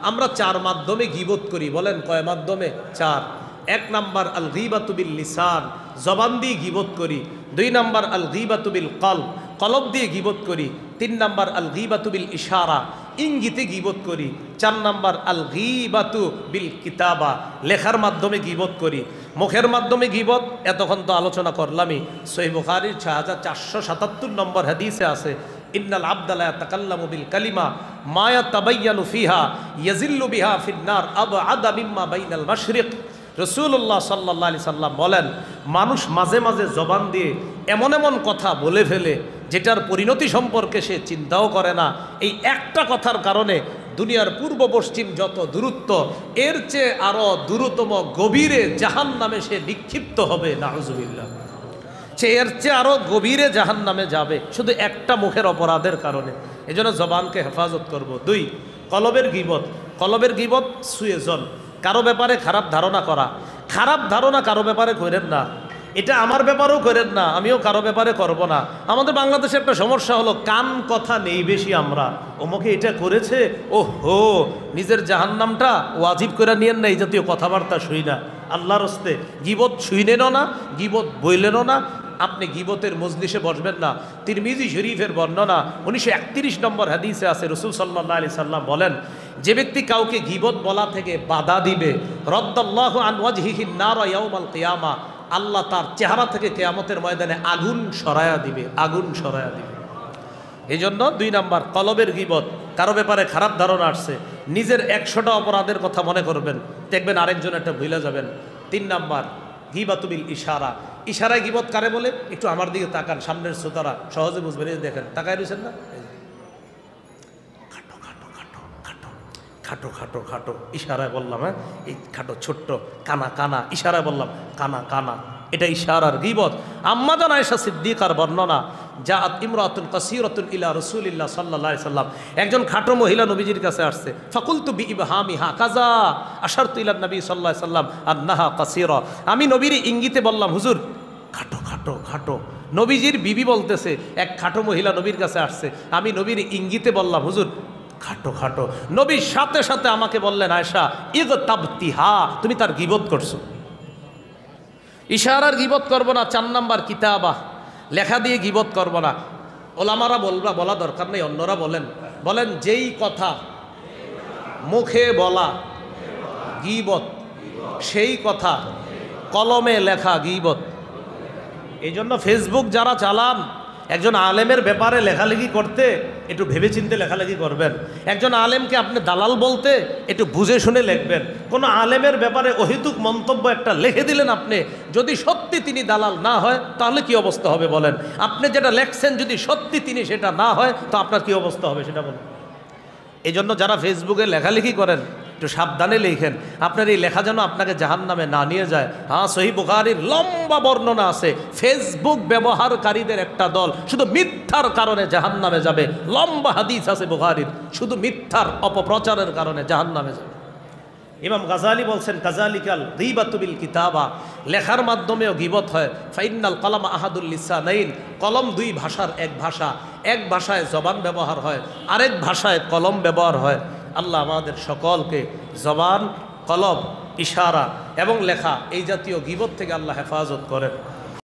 আমরা চার মাধ্যমে গীবত করি, বলেন কয় মাধ্যমে? চার। এক নাম্বার আল গীবাতু বিল লিসান, জবান দিয়ে গীবত করি। দুই নাম্বার আল গীবাতু বিল কলব, কলব দিয়ে গীবত করি। তিন নাম্বার আল গীবাতু বিল ইশারা, ইঙ্গিতে গীবত করি। চার নাম্বার আল গীবাতু বিল কিতাবা, লেখার মাধ্যমে গীবত করি। মুখের মাধ্যমে গীবত এতক্ষণ তো আলোচনা করলামই। সহিহ বুখারীর 6477 নম্বর হাদিসে আছে, ইন্নাল আবদা লা ইয়াতাকাল্লামু বিল কালিমা মা ইয়াতাবায়্যানু ফিহা ইয়াজিল্লু বিহা ফিন-নার আবআদা মিম্মা বাইনাল মাশরিক। রাসূলুল্লাহ সাল্লাল্লাহু আলাইহি সাল্লাম বলেন, মানুষ মাঝে মাঝে জবান দিয়ে এমন এমন কথা বলে ফেলে যেটার পরিণতি সম্পর্কে সে চিন্তাও করে না। এই একটা কথার কারণে দুনিয়ার পূর্ব পশ্চিম যত দূরত্ব, এর চেয়ে আরো দূরতম গভীরে জাহান্নামে সে নিক্ষিপ্ত হবে, নাউজুবিল্লাহ। সে এর চেয়ে আরো গভীরে জাহান্নামে যাবে শুধু একটা মুখের অপরাধের কারণে। এজন্য জবানকে হেফাজত করব। দুই, কলবের গীবত। কলবের গীবত সুয়েজন, কারো ব্যাপারে খারাপ ধারণা করা। খারাপ ধারণা কারো ব্যাপারে করেন না, এটা আমার ব্যাপারেও করেন না, আমিও কারো ব্যাপারে করব না। আমাদের বাংলাদেশে একটা সমস্যা হলো, কান কথা নেই বেশি আমরা, ওমকে এটা করেছে, ও হো, নিজের জাহান্নামটা ওয়াজিব করে নিয়েন না, এই জাতীয় কথাবার্তা শুই না। আল্লাহর হস্তে গীবত শুইলেনও না, গীবত বইলেনও না। আপনি গীবতের মজলিসে বসবেন না। তিরমিজি শরীফের বর্ণনা 1931 নম্বর হাদিসে আছে, রাসূল সাল্লাল্লাহু আলাইহি সাল্লাম বলেন, যে ব্যক্তি কাউকে গীবত বলা থেকে বাধা দিবে, রাদ্দাল্লাহু আন ওয়াজহিহিন নার ইয়াউমাল কিয়ামা, আল্লাহ তার চেহারা থেকে কিয়ামতের ময়দানে আগুন সরায়া দিবে, আগুন সরায়া দিবে। এই জন্য 2 নাম্বার কলবের গীবত, কারো ব্যাপারে খারাপ ধারণা আসছে, নিজের 100টা অপরাধের কথা মনে করবেন, দেখবেন আরেকজন একটা ভুলে যাবেন। 3 নাম্বার গীবাতু বিল ইশারা, ইশারায় গীবত কারে বলে? একটু আমার দিকে তাকান, সামনের শ্রোতারা সহজে বুঝবেন। এই দেখেন, তাকায় রয়েছেন না? খাটো খাটো খাটো খাটো খাটো খাটো খাটো ইশারায় বললাম, হ্যাঁ, এই খাটো ছোট্ট, কানা কানা ইশারায় বললাম, কানা কানা, এটা ইশারার গীবত। আম্মা জান আয়েশা সিদ্দিকার বর্ণনা, জাআত ইমরাতুন কাসীরাতুন ইলা রাসূলিল্লাহ সাল্লাল্লাহু আলাইহি সাল্লাম, একজন খাটো মহিলা নবীজির কাছে আসছে। ফাকুলতু বিইবহামিহা কাযা আশারতু ইলা নবী সাল্লাল্লাহু আলাইহি সাল্লাম আন্নাহা কাসীরা, আমি নবীর ইঙ্গিতে বললাম, হুজুর খাটো খাটো খাটো। নবীজির বিবি বলতেছে, এক খাটো মহিলা নবীর কাছে আসছে, আমি নবীর ইঙ্গিতে বললাম, হুজুর খাটো খাটো। নবীর সাথে সাথে আমাকে বললেন, আয়েশা ইগতাবতিহা, তুমি তার গীবত করছো। ইশারার গীবত করব না। 4 নাম্বার কিতাবা, লেখা দিয়ে গীবত করব না। ওলামারা বলা দরকার নেই, অন্যরা বলেন যেই কথা মুখে বলা গীবত, সেই কথা কলমে লেখা গীবত। এই জন্য ফেসবুক যারা চালান, একজন আলেমের ব্যাপারে লেখালেখি করতে একটু ভেবেচিন্তে লেখালেখি করবেন। একজন আলেমকে আপনি দালাল বলতে একটু বুঝে শুনে লিখবেন। কোনো আলেমের ব্যাপারে অহেতুক মন্তব্য একটা লিখে দিলেন আপনি, যদি সত্যি তিনি দালাল না হয় তাহলে কি অবস্থা হবে বলেন? আপনি যেটা লেখছেন যদি সত্যি তিনি সেটা না হয় তো আপনার কি অবস্থা হবে সেটা বলেন। এই জন্য যারা ফেসবুকে লেখালেখি করেন একটু সাবধানে লেখেন, আপনার এই লেখা যেন আপনাকে জাহান্নামে না নিয়ে যায়। হ্যাঁ, সহিহ বুখারীর লম্বা বর্ণনা আছে, ফেসবুক ব্যবহারকারীদের একটা দল শুধু মিথ্যার কারণে জাহান্নামে যাবে। লম্বা হাদিস আছে বুখারীর, শুধু মিথ্যার অপপ্রচারের কারণে জাহান্নামে যাবে। ইমাম গাজালি বলছেন, কাযালিকাল গীবাতু বিল কিতাবা, লেখার মাধ্যমেও গীবত হয়। ফাইন্নাল কলাম আহাদুল লিসানাইন, কলম 2 ভাষার এক ভাষা, এক ভাষায় জবান ব্যবহার হয়, আরেক ভাষায় কলম ব্যবহার হয়। আল্লাহ আমাদের সকলকে জবান, কলম, ইশারা এবং লেখা এই জাতীয় গীবত থেকে আল্লাহ হেফাজত করেন।